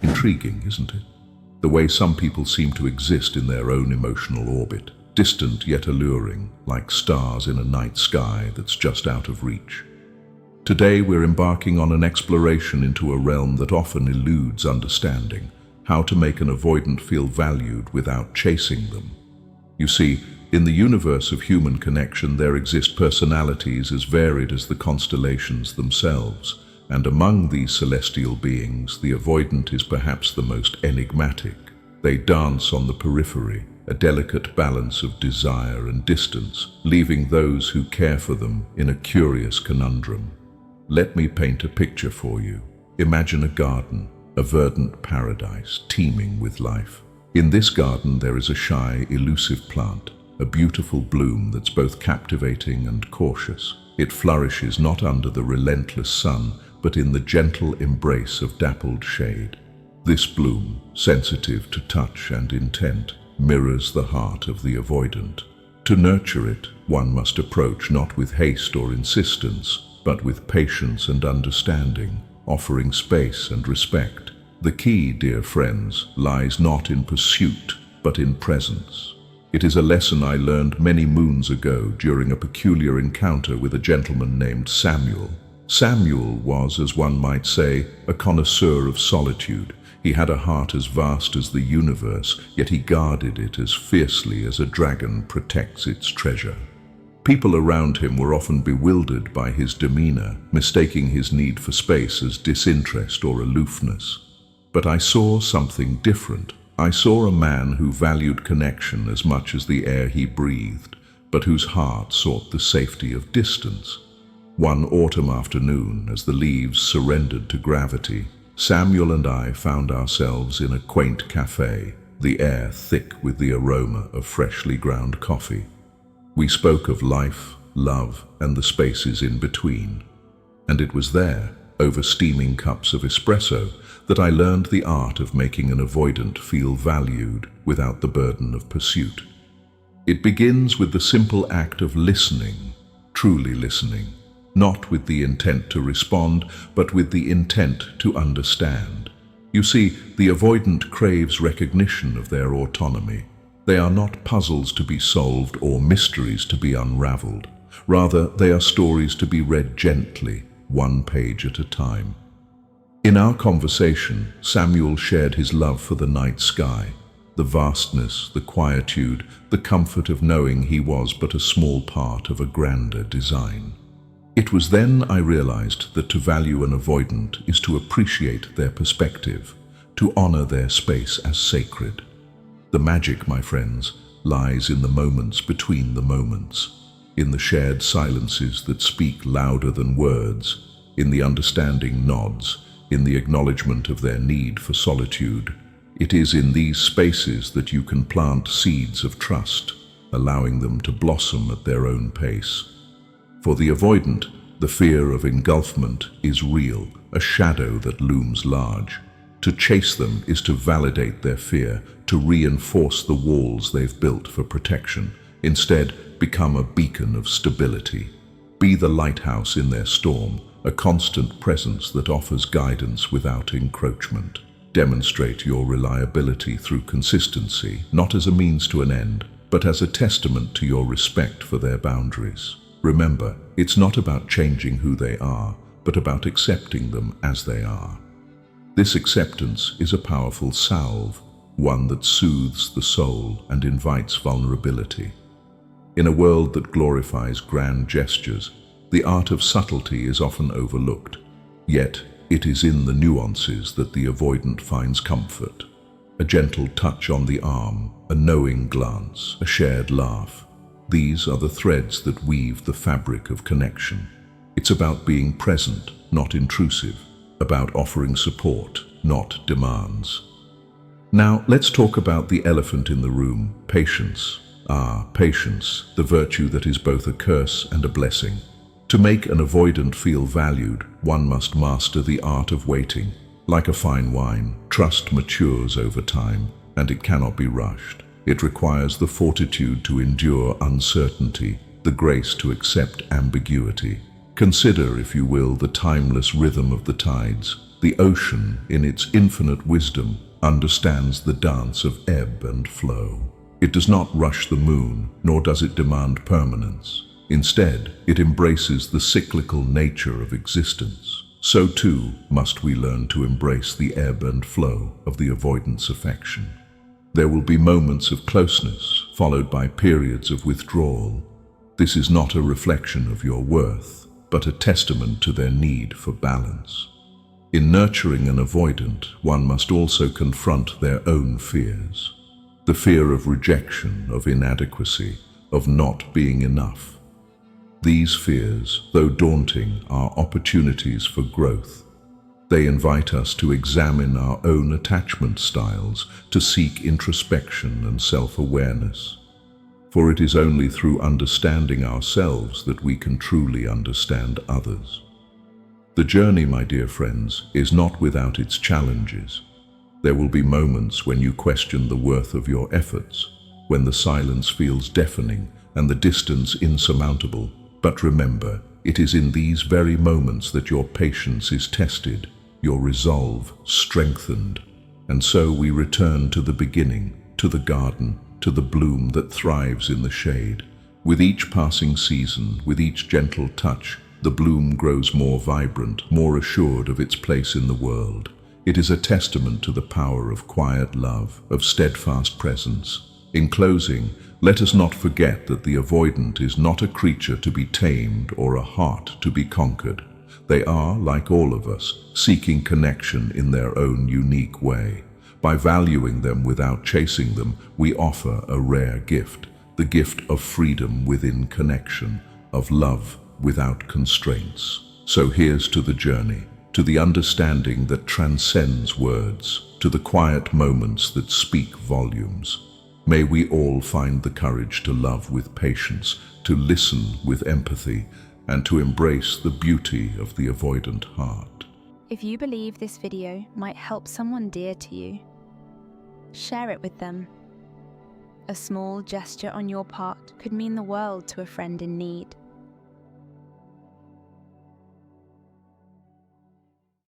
Intriguing, isn't it? The way some people seem to exist in their own emotional orbit, distant yet alluring, like stars in a night sky that's just out of reach. Today we're embarking on an exploration into a realm that often eludes understanding, how to make an avoidant feel valued without chasing them. You see, in the universe of human connection there exist personalities as varied as the constellations themselves, and among these celestial beings, the avoidant is perhaps the most enigmatic. They dance on the periphery, a delicate balance of desire and distance, leaving those who care for them in a curious conundrum. Let me paint a picture for you. Imagine a garden, a verdant paradise teeming with life. In this garden there is a shy, elusive plant, a beautiful bloom that's both captivating and cautious. It flourishes not under the relentless sun, but in the gentle embrace of dappled shade. This bloom, sensitive to touch and intent, mirrors the heart of the avoidant. To nurture it, one must approach not with haste or insistence, but with patience and understanding, offering space and respect. The key, dear friends, lies not in pursuit, but in presence. It is a lesson I learned many moons ago during a peculiar encounter with a gentleman named Samuel. Samuel was, as one might say, a connoisseur of solitude. He had a heart as vast as the universe, yet he guarded it as fiercely as a dragon protects its treasure. People around him were often bewildered by his demeanor, mistaking his need for space as disinterest or aloofness. But I saw something different. I saw a man who valued connection as much as the air he breathed, but whose heart sought the safety of distance. One autumn afternoon, as the leaves surrendered to gravity, Samuel and I found ourselves in a quaint cafe, the air thick with the aroma of freshly ground coffee. We spoke of life, love, and the spaces in between. And it was there, over steaming cups of espresso, that I learned the art of making an avoidant feel valued without the burden of pursuit. It begins with the simple act of listening, truly listening, not with the intent to respond, but with the intent to understand. You see, the avoidant craves recognition of their autonomy. They are not puzzles to be solved or mysteries to be unraveled. Rather, they are stories to be read gently, one page at a time. In our conversation, Samuel shared his love for the night sky, the vastness, the quietude, the comfort of knowing he was but a small part of a grander design. It was then I realized that to value an avoidant is to appreciate their perspective, to honor their space as sacred. The magic, my friends, lies in the moments between the moments, in the shared silences that speak louder than words, in the understanding nods, in the acknowledgement of their need for solitude. It is in these spaces that you can plant seeds of trust, allowing them to blossom at their own pace. For the avoidant, the fear of engulfment is real, a shadow that looms large. To chase them is to validate their fear, to reinforce the walls they've built for protection. Instead, become a beacon of stability. Be the lighthouse in their storm, a constant presence that offers guidance without encroachment. Demonstrate your reliability through consistency, not as a means to an end, but as a testament to your respect for their boundaries. Remember, it's not about changing who they are, but about accepting them as they are. This acceptance is a powerful salve, one that soothes the soul and invites vulnerability. In a world that glorifies grand gestures, the art of subtlety is often overlooked. Yet, it is in the nuances that the avoidant finds comfort. A gentle touch on the arm, a knowing glance, a shared laugh. These are the threads that weave the fabric of connection. It's about being present, not intrusive, about offering support, not demands. Now, let's talk about the elephant in the room, patience. Patience, the virtue that is both a curse and a blessing. To make an avoidant feel valued, one must master the art of waiting. Like a fine wine, trust matures over time, and it cannot be rushed. It requires the fortitude to endure uncertainty, the grace to accept ambiguity. Consider, if you will, the timeless rhythm of the tides. The ocean, in its infinite wisdom, understands the dance of ebb and flow. It does not rush the moon, nor does it demand permanence. Instead, it embraces the cyclical nature of existence. So too must we learn to embrace the ebb and flow of the avoidance affection. There will be moments of closeness, followed by periods of withdrawal. This is not a reflection of your worth, but a testament to their need for balance. In nurturing an avoidant, one must also confront their own fears. The fear of rejection, of inadequacy, of not being enough. These fears, though daunting, are opportunities for growth. They invite us to examine our own attachment styles, to seek introspection and self-awareness. For it is only through understanding ourselves that we can truly understand others. The journey, my dear friends, is not without its challenges. There will be moments when you question the worth of your efforts, when the silence feels deafening and the distance insurmountable. But remember, it is in these very moments that your patience is tested, your resolve strengthened. And so we return to the beginning, to the garden, to the bloom that thrives in the shade. With each passing season, with each gentle touch, the bloom grows more vibrant, more assured of its place in the world. It is a testament to the power of quiet love, of steadfast presence. In closing, let us not forget that the avoidant is not a creature to be tamed or a heart to be conquered. They are, like all of us, seeking connection in their own unique way. By valuing them without chasing them, we offer a rare gift, the gift of freedom within connection, of love without constraints. So here's to the journey, to the understanding that transcends words, to the quiet moments that speak volumes. May we all find the courage to love with patience, to listen with empathy, and to embrace the beauty of the avoidant heart. If you believe this video might help someone dear to you, share it with them. A small gesture on your part could mean the world to a friend in need.